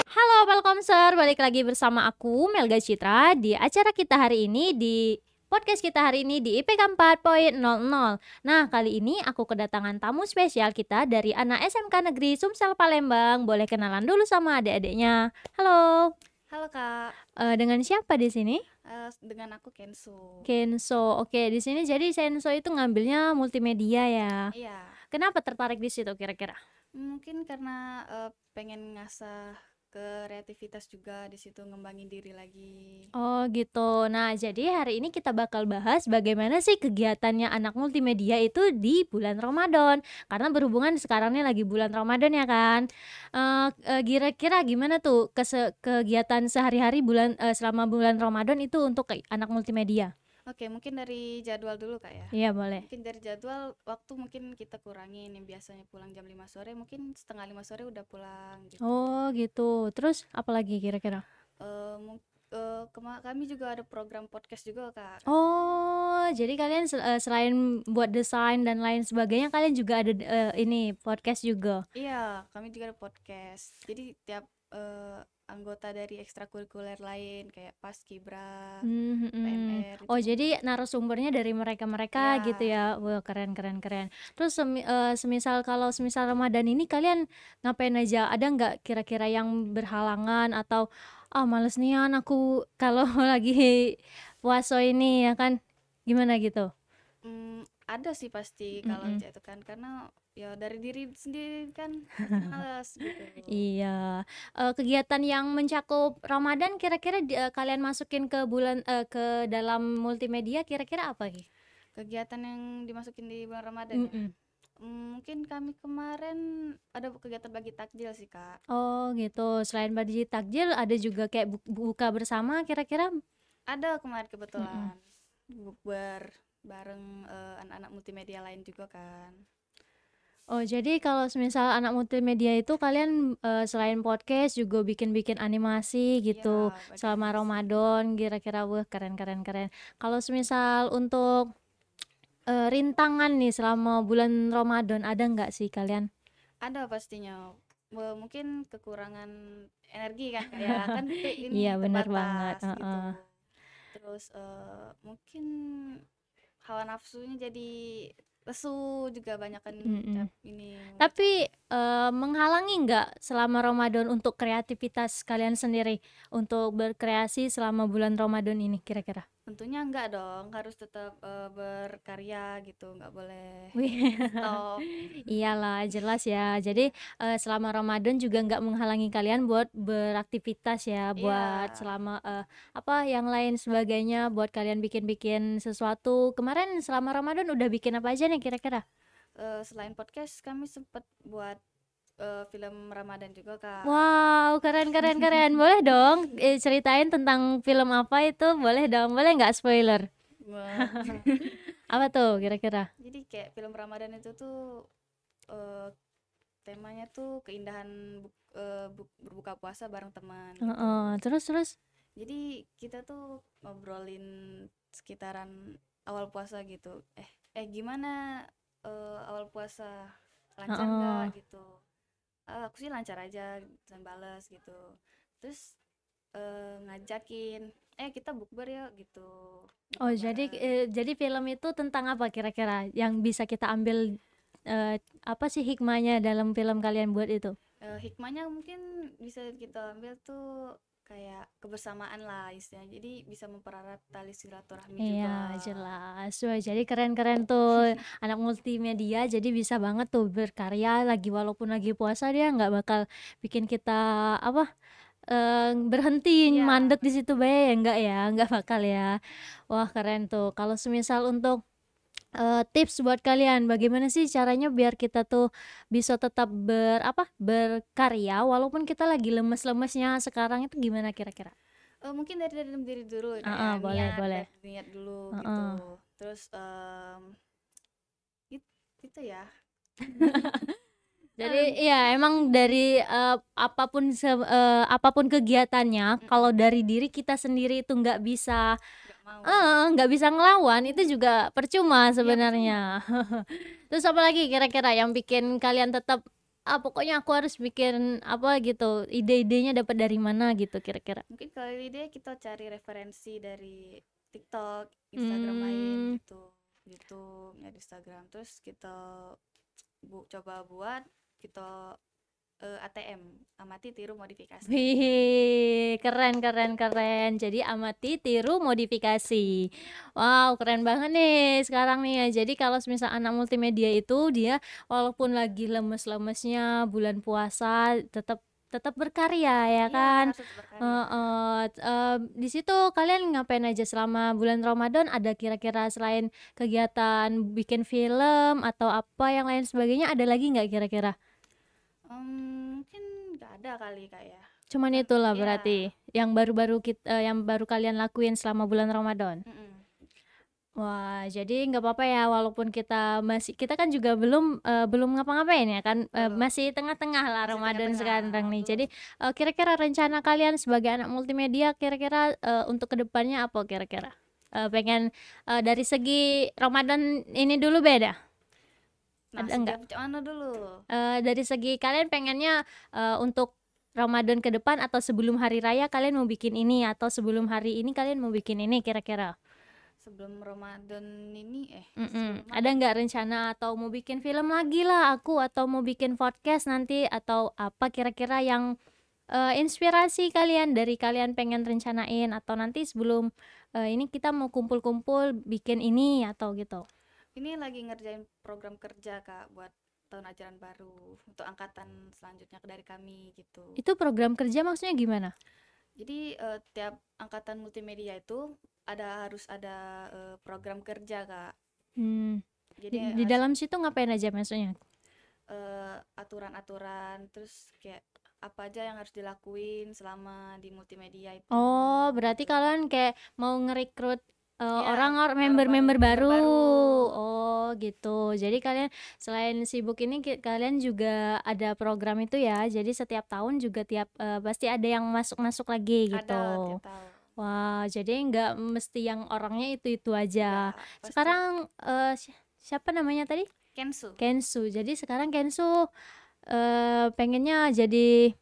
Halo Pelkomser, balik lagi bersama aku Melga Citra di acara kita hari ini di podcast kita hari ini di IPK 4.00. Nah, kali ini aku kedatangan tamu spesial kita dari anak SMK Negeri Sumsel Palembang. Boleh kenalan dulu sama adik-adiknya. Halo. Halo Kak, Dengan siapa di sini? dengan aku Kensu. Kenso. Oke, di sini jadi Senso itu ngambilnya multimedia ya. Iya, Kenapa tertarik di situ kira-kira? mungkin karena pengen ngasah kreativitas juga di situ, ngembangin diri lagi. Oh gitu. Nah, jadi hari ini kita bakal bahas bagaimana sih kegiatannya anak multimedia itu di bulan Ramadan. Karena berhubungan sekarang ini lagi bulan Ramadan ya kan. Kira-kira gimana tuh kegiatan sehari-hari selama bulan Ramadan itu untuk anak multimedia? Oke, mungkin dari jadwal dulu Kak ya. Iya, boleh. Mungkin dari jadwal waktu mungkin kita kurangin, yang biasanya pulang jam 5 sore, mungkin setengah 5 sore udah pulang gitu. Oh gitu. Terus apa lagi kira-kira? Kami juga ada program podcast juga Kak. Oh, jadi kalian selain buat desain dan lain sebagainya, kalian juga ada ini podcast juga. Iya, kami juga ada podcast. Jadi tiap anggota dari ekstrakurikuler lain kayak Paskibra, PMR Oh, itu. jadi narasumbernya dari mereka-mereka Iya, gitu ya. Wah, keren keren keren. Terus semisal Ramadan ini kalian ngapain aja? Ada nggak kira-kira yang berhalangan atau males nian aku kalau lagi puasa ini ya kan? Gimana gitu? ada sih pasti kalau Mm-mm. itu kan karena ya dari diri sendiri kan pasti males gitu. Iya. Kegiatan yang mencakup Ramadan kira-kira kalian masukin ke dalam multimedia kira-kira apa Ki? Kegiatan yang dimasukin di bulan Ramadan ya. Mm-mm. Mungkin kami kemarin ada kegiatan bagi takjil sih Kak. Oh gitu, selain bagi takjil ada juga kayak buka bersama kira-kira? Ada kemarin Mm-mm. kebetulan bukber bareng anak-anak multimedia lain juga kan. Oh jadi kalau semisal anak multimedia itu kalian selain podcast juga bikin-bikin animasi Iya, gitu bagi selama animasi. Ramadan kira-kira wah keren keren keren. Kalau semisal untuk rintangan nih selama bulan Ramadan ada nggak sih kalian? Ada pastinya. Mungkin kekurangan energi kan kayak kan Iya ini bener banget. terbatas Heeh. gitu. Terus mungkin hawa nafsunya jadi lesu juga banyak kan Mm-mm. ini membaca. Tapi menghalangi nggak selama Ramadan untuk kreativitas kalian sendiri untuk berkreasi selama bulan Ramadan ini kira-kira? Tentunya enggak dong, harus tetap berkarya gitu, nggak boleh Wih, stop. iyalah jelas ya. Jadi selama Ramadan juga nggak menghalangi kalian buat beraktivitas ya, Iya, buat selama apa yang lain sebagainya, buat kalian bikin-bikin sesuatu. Kemarin selama Ramadan udah bikin apa aja nih kira-kira? selain podcast kami sempat buat film Ramadan juga Kak. Wow, keren keren keren. Boleh dong ceritain tentang film apa itu? Boleh dong. Boleh nggak spoiler? Wah. Apa tuh kira-kira? Jadi kayak film Ramadan itu tuh eh, temanya tuh keindahan berbuka puasa bareng teman gitu. Heeh, terus terus. Jadi kita tuh ngobrolin sekitaran awal puasa gitu. Gimana awal puasa, lancar Heeh. nggak gitu? Aku sih lancar aja dan balas gitu. Terus ngajakin, kita bukber ya gitu, Oh, buka bareng. jadi film itu tentang apa kira-kira yang bisa kita ambil apa sih hikmahnya dalam film kalian buat itu? Hikmahnya mungkin bisa kita ambil tuh kayak kebersamaan lah istilahnya. Jadi bisa mempererat tali silaturahmi Iya, juga. jelas. Wah, jadi keren-keren tuh anak multimedia jadi bisa banget tuh berkarya lagi walaupun lagi puasa dia nggak bakal bikin kita apa berhenti Iya, mandek di situ bae ya nggak bakal ya. Wah, keren tuh. Kalau semisal untuk tips buat kalian bagaimana sih caranya biar kita tuh bisa tetap berkarya walaupun kita lagi lemes-lemesnya sekarang itu gimana kira-kira? mungkin dari dalam diri dulu Heeh, kayak boleh niat boleh. dari niat dulu Heeh. gitu. Terus gitu ya. Jadi iya emang dari apapun kegiatannya kalau Mm-mm, dari diri kita sendiri itu nggak mau. nggak bisa ngelawan itu juga percuma Iya percuma. sebenarnya. Terus apa lagi kira-kira yang bikin kalian tetap pokoknya aku harus bikin apa gitu, ide-idenya dapat dari mana gitu kira-kira? Mungkin kalau ide kita cari referensi dari TikTok, Instagram lain gitu, YouTube, ya Instagram. Terus kita coba buat kita ATM, amati tiru modifikasi. Wih, keren keren keren. Jadi amati, tiru, modifikasi. Wow, keren banget nih sekarang nih ya. Jadi kalau misal anak multimedia itu dia walaupun lagi lemes-lemesnya bulan puasa tetap tetap berkarya ya Iya, kan. harus tetap berkarya. Di situ kalian ngapain aja selama bulan Ramadan? Ada kira-kira selain kegiatan bikin film atau apa yang lain sebagainya, ada lagi nggak kira-kira? Mungkin nggak ada kali Kak ya. Cuman Kan, itulah ya. berarti yang yang baru kalian lakuin selama bulan Ramadan. Wah, jadi nggak apa-apa ya walaupun kita kan juga belum ngapa-ngapain ya kan, masih tengah-tengah lah Masih Ramadan tengah-tengah, sekarang nih. belum. Jadi kira-kira rencana kalian sebagai anak multimedia kira-kira untuk kedepannya apa kira-kira? Pengen dari segi Ramadan ini dulu beda? Nah, Ada nggak? sejak mana dulu? Dari segi kalian pengennya untuk Ramadan ke depan atau sebelum hari raya kalian mau bikin ini atau sebelum hari ini kalian mau bikin ini kira-kira? Sebelum Ramadan ini Ada sebelum nggak rencana atau mau bikin film lagi lah aku atau mau bikin podcast nanti atau apa kira-kira yang inspirasi kalian dari kalian pengen rencanain atau nanti sebelum ini kita mau kumpul-kumpul bikin ini atau gitu? ini lagi ngerjain program kerja Kak buat tahun ajaran baru untuk angkatan selanjutnya dari kami gitu. Itu program kerja maksudnya gimana? Jadi tiap angkatan multimedia itu harus ada program kerja Kak. Jadi di dalam situ ngapain aja maksudnya? Aturan-aturan, terus kayak apa aja yang harus dilakuin selama di multimedia itu. Oh, berarti kalian kayak mau ngerekrut Ya, member-member baru. baru. Oh, gitu. Jadi kalian selain sibuk ini kalian juga ada program itu ya. Jadi setiap tahun juga pasti ada yang masuk-masuk lagi gitu. Ada tiap tahun. Wah, jadi nggak mesti yang orangnya itu aja. Nggak, pasti. Sekarang siapa namanya tadi? Kensu. Jadi sekarang Kensu pengennya jadi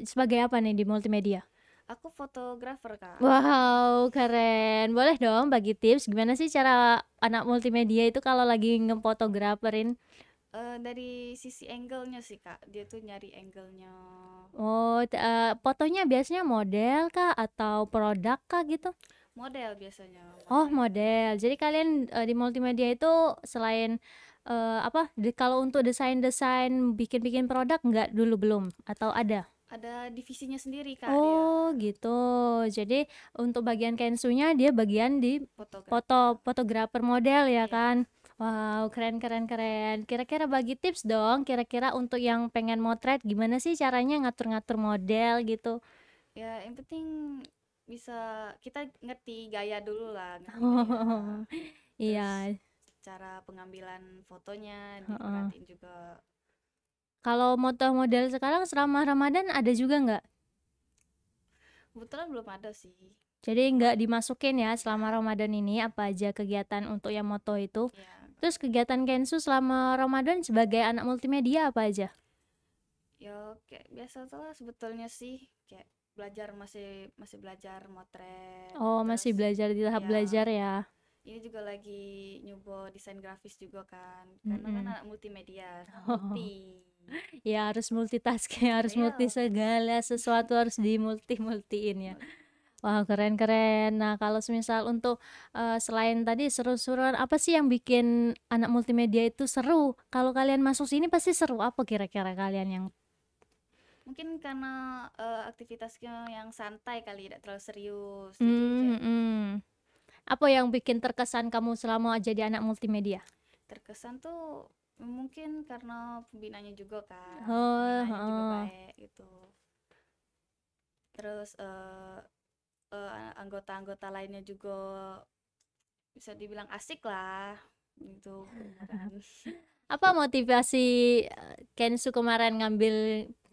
sebagai apa nih di multimedia? Aku fotografer Kak. Wow, keren. Boleh dong bagi tips gimana sih cara anak multimedia itu kalau lagi ngefotograferin? Dari sisi angle-nya sih Kak, dia tuh nyari angle-nya. Oh, fotonya biasanya model kah atau produk kah gitu? Model biasanya. Oh, model. Jadi kalian di multimedia itu selain kalau untuk desain-desain bikin-bikin produk nggak dulu belum atau ada? Ada divisinya sendiri Kak dia. Oh, gitu. Jadi untuk bagian Kensunya dia bagian di fotografer model ya Iya. kan? Wow, keren keren keren. Kira-kira bagi tips dong, kira-kira untuk yang pengen motret gimana sih caranya ngatur-ngatur model gitu? Ya, yang penting bisa kita ngerti gaya dulu lah, ngerti Oh, iya. cara pengambilan fotonya diperhatiin juga. Kalau model sekarang selama Ramadan ada juga nggak? Kebetulan belum ada sih. Jadi nggak dimasukin ya selama Ramadan ini apa aja kegiatan untuk yang moto itu? Ya. Terus kegiatan Kensu selama Ramadan sebagai anak multimedia apa aja? Ya kayak biasa tuh lah sebetulnya sih, kayak masih belajar motret. Oh, masih belajar di tahap belajar ya. Ini juga lagi nyoba desain grafis juga kan, karena kan anak multimedia. Ya harus multitasking, harus multi segala sesuatu harus multiin ya. Wah, keren-keren. Nah, kalau semisal untuk selain tadi seru-seruan, apa sih yang bikin anak multimedia itu seru? Kalau kalian masuk sini pasti seru. Apa kira-kira kalian yang mungkin karena aktivitasnya yang santai kali, tidak terlalu serius. Apa yang bikin terkesan kamu selama jadi anak multimedia? Terkesan tuh mungkin karena pembinanya juga kan. Pembinanya juga baik gitu. Terus anggota-anggota lainnya juga bisa dibilang asik lah gitu. Apa motivasi Kensu kemarin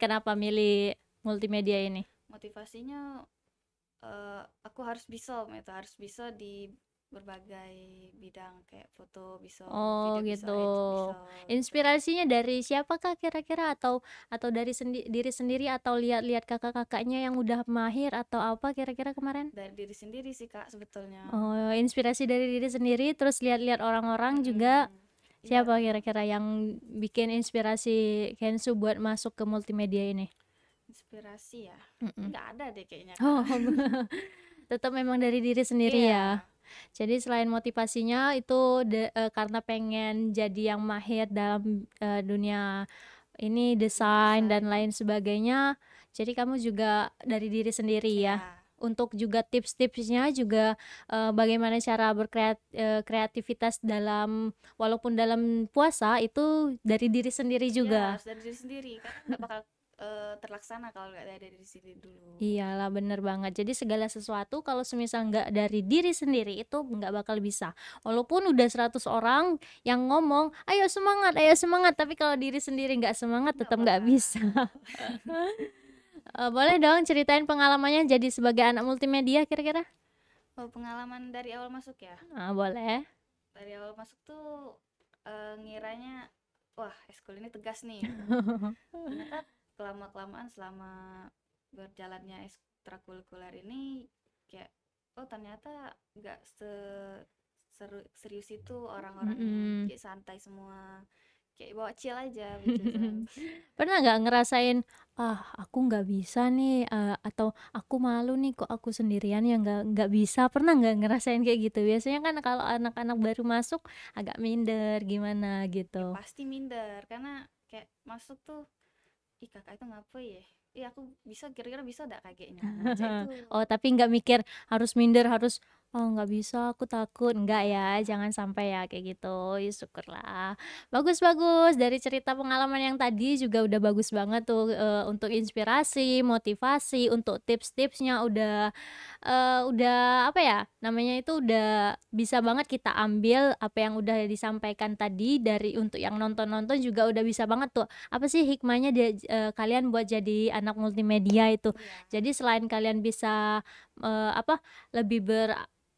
kenapa milih multimedia ini? Motivasinya aku harus bisa di berbagai bidang kayak foto bisa, Oh video bisa, gitu. edit bisa gitu. Inspirasinya dari siapakah kira-kira, atau dari diri sendiri, atau lihat-lihat kakak-kakaknya yang udah mahir, atau apa kira-kira kemarin? Dari diri sendiri sih Kak sebetulnya. Oh, inspirasi dari diri sendiri, terus lihat-lihat orang-orang juga. Mm-mm. Iya Siapa tuh kira-kira yang bikin inspirasi Kensu buat masuk ke multimedia ini? inspirasi ya. Mm-mm. Nggak ada deh kayaknya Kak. Oh, tetap memang dari diri sendiri ya. Iya. Jadi selain motivasinya itu karena pengen jadi yang mahir dalam dunia ini, desain dan Desain. lain sebagainya. Jadi kamu juga dari diri sendiri ya. Iya. Untuk juga tips-tipsnya juga bagaimana cara kreativitas walaupun dalam puasa itu dari diri sendiri Iya juga. harus dari diri sendiri kan nggak bakal terlaksana kalau nggak dari diri sendiri dulu. Iyalah, bener banget. Jadi segala sesuatu kalau semisal nggak dari diri sendiri itu nggak bakal bisa. Walaupun udah 100 orang yang ngomong, ayo semangat, tapi kalau diri sendiri nggak semangat Nggak tetap nggak bakal. bisa. Boleh dong ceritain pengalamannya jadi sebagai anak multimedia kira-kira? Oh, pengalaman dari awal masuk ya. Boleh. Dari awal masuk tuh ngiranya wah eskul ini tegas nih. Ternyata kelamaan selama berjalannya ekstrakurikuler ini kayak oh ternyata nggak serius itu orang-orangnya, Mm-mm. kayak santai semua, kayak bawa chill aja gitu santai. Pernah nggak ngerasain, aku nggak bisa nih, atau aku malu nih kok aku sendirian yang nggak bisa, pernah nggak ngerasain kayak gitu? Biasanya kan kalau anak-anak baru masuk agak minder gimana Ya gitu. pasti minder karena kayak masuk tuh ih kakak itu ngapa ya, ih aku bisa kira-kira bisa nggak kayaknya, nah cak itu. Oh, tapi nggak mikir harus minder, harus, "Oh, nggak bisa, aku takut." Nggak ya, Nah, jangan sampai ya kayak gitu. Ya syukurlah. Bagus bagus, dari cerita pengalaman yang tadi juga udah bagus banget tuh, untuk inspirasi, motivasi, untuk tips-tipsnya udah apa ya, namanya itu udah bisa banget kita ambil apa yang udah disampaikan tadi untuk yang nonton-nonton juga udah bisa banget tuh, apa sih hikmahnya kalian buat jadi anak multimedia itu. iya Jadi selain kalian bisa apa lebih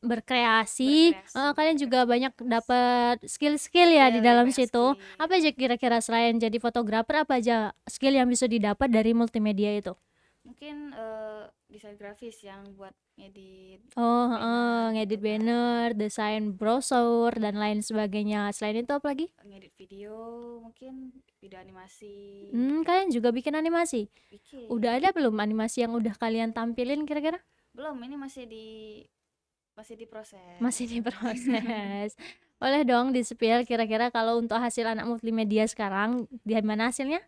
berkreasi, kalian juga banyak berkreativitas dapat skill-skill ya skill di dari dalam banyak situ. skill. Apa aja kira-kira selain jadi fotografer, apa aja skill yang bisa didapat dari multimedia itu? Mungkin desain grafis yang buat ngedit Oh, banner gitu ngedit kan, banner, desain brosur dan lain sebagainya. Selain itu apa lagi? ngedit video, mungkin video animasi Kalian juga bikin animasi? bikin. Udah ada belum animasi yang udah kalian tampilin kira-kira? Belum, ini masih diproses. Masih diproses. Boleh dong di-spill kira-kira kalau untuk hasil anak multimedia sekarang di mana hasilnya?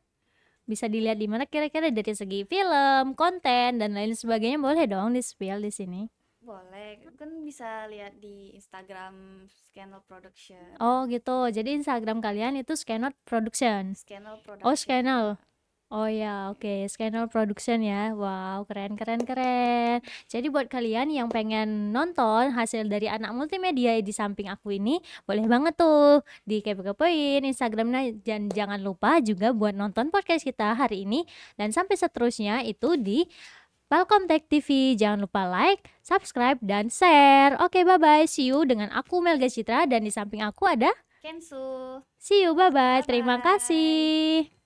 Bisa dilihat di mana kira-kira dari segi film, konten dan lain sebagainya, boleh dong di-spill di sini. Boleh, kan bisa lihat di Instagram Scanel Production. Oh gitu. Jadi Instagram kalian itu Scanner Production. Scanel Oh, Production. Scanner. Oh ya, oke. Scanner Production ya. Wow, keren keren keren. Jadi buat kalian yang pengen nonton hasil dari anak multimedia di samping aku ini, boleh banget tuh dikepo-kepoin Instagramnya, dan jangan lupa juga buat nonton podcast kita hari ini, dan sampai seterusnya itu di Welcome Tech TV. Jangan lupa like, subscribe, dan share. Oke, bye-bye. See you dengan aku Melga Citra, dan di samping aku ada Kensu. See you, bye-bye. Terima Bye-bye. kasih.